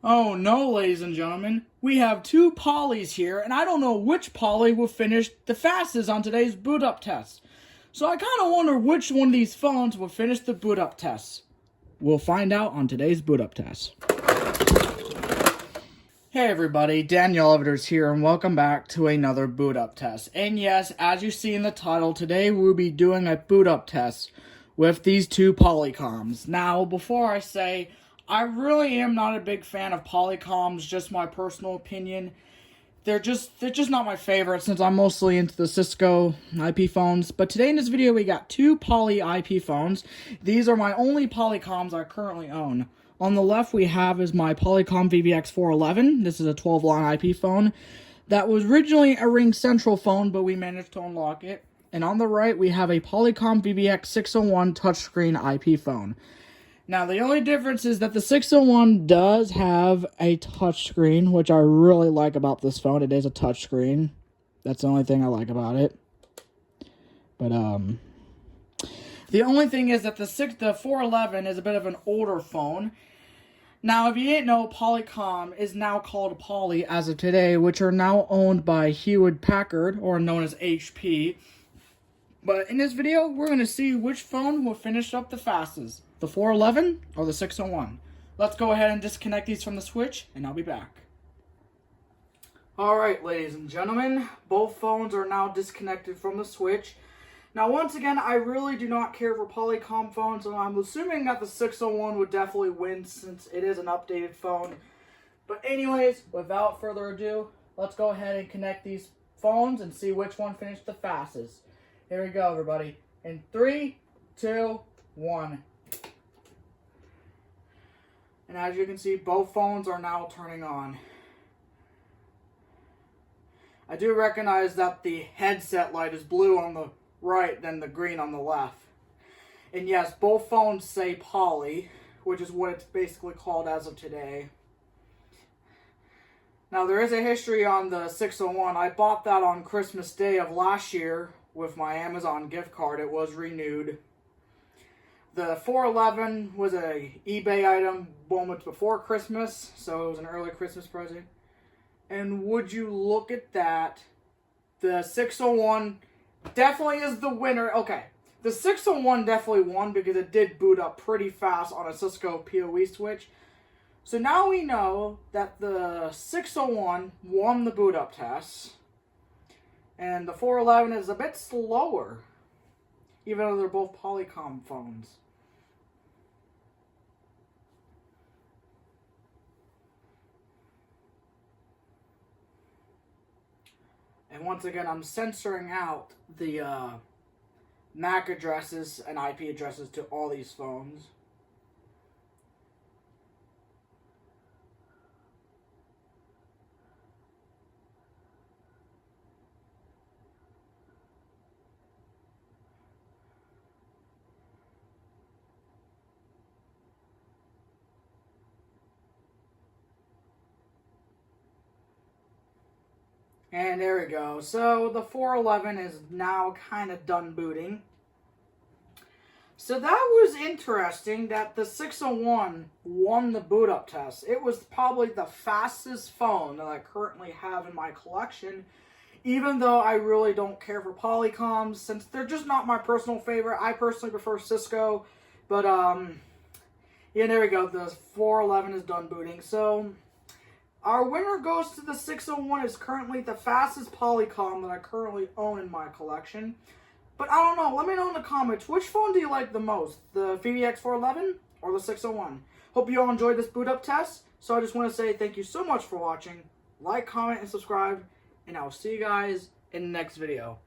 Oh no, ladies and gentlemen, we have two Polys here, and I don't know which Poly will finish the fastest on today's boot up test. So I kind of wonder which one of these phones will finish the boot up test. We'll find out on today's boot up test. Hey everybody, Daniel Eviters here, and welcome back to another boot up test. And yes, as you see in the title, today we'll be doing a boot up test with these two Polycoms. Now, before I say, I really am not a big fan of Polycoms, just my personal opinion. They're just not my favorite since I'm mostly into the Cisco IP phones. But today in this video we got two Poly IP phones. These are my only Polycoms I currently own. On the left we have is my Polycom VVX-411. This is a 12-line IP phone. That was originally a Ring Central phone, but we managed to unlock it. And on the right we have a Polycom VVX-601 touchscreen IP phone. Now, the only difference is that the 601 does have a touchscreen, which I really like about this phone. It is a touchscreen. That's the only thing I like about it. But, the only thing is that the 411 is a bit of an older phone. Now, if you didn't know, Polycom is now called Poly as of today, which are now owned by Hewlett-Packard, or known as HP. But in this video, we're going to see which phone will finish up the fastest. The 411 or the 601. Let's go ahead and disconnect these from the switch, and I'll be back. Alright, ladies and gentlemen, both phones are now disconnected from the switch. Now, once again, I really do not care for Polycom phones, and I'm assuming that the 601 would definitely win since it is an updated phone. But anyways, without further ado, let's go ahead and connect these phones and see which one finished the fastest. Here we go, everybody. In 3, 2, 1. And as you can see, both phones are now turning on. I do recognize that the headset light is blue on the right than the green on the left. And yes, both phones say Poly, which is what it's basically called as of today. Now, there is a history on the 601. I bought that on Christmas Day of last year with my Amazon gift card. It was renewed. The 411 was a eBay item moment before Christmas, so it was an early Christmas present. And would you look at that, the 601 definitely is the winner. Okay, the 601 definitely won because it did boot up pretty fast on a Cisco PoE switch. So now we know that the 601 won the boot up test, and the 411 is a bit slower, even though they're both Polycom phones. And once again, I'm censoring out the MAC addresses and IP addresses to all these phones. And there we go. So the 411 is now kind of done booting. So that was interesting that the 601 won the boot up test. It was probably the fastest phone that I currently have in my collection. Even though I really don't care for Polycoms, since they're just not my personal favorite. I personally prefer Cisco. But, yeah, there we go. The 411 is done booting. So our winner goes to the 601. It's currently the fastest Polycom that I currently own in my collection. But I don't know. Let me know in the comments. Which phone do you like the most? The VVX-411 or the 601? Hope you all enjoyed this boot up test. So I just want to say thank you so much for watching. Like, comment, and subscribe. And I'll see you guys in the next video.